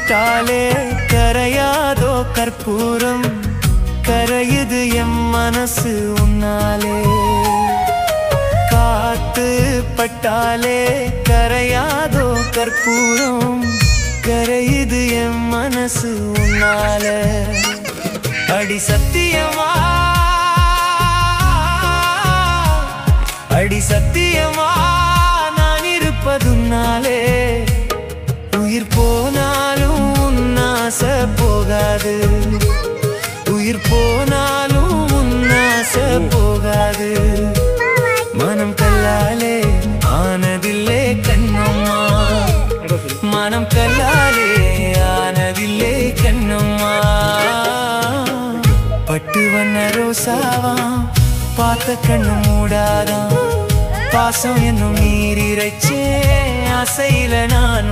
பட்டாலே கரையாதோ கற்பூரம் கரையுது எம் மனசு உன்னாலே காத்து பட்டாலே கரையாதோ கற்பூரம் கரையுது எம் மனசு உன்னாலே அடி சத்தியமா அடி சத்தியமா நான் இருப்பதுன்னாலே உயிர் போனாலும் உன்னாச போகாது உயிர் போனாலும் உன்னாச போகாது மனம் கல்லாலே ஆனதில்லே கண்ணம்மா மனம் கல்லாலே ஆனதில்லே கண்ணம்மா பட்டு வண்ண ரோசாவா பார்த்த கண்ணு மூடாதான் பாசம் என்னும் நீரிரைச்சே ஆசையில நான்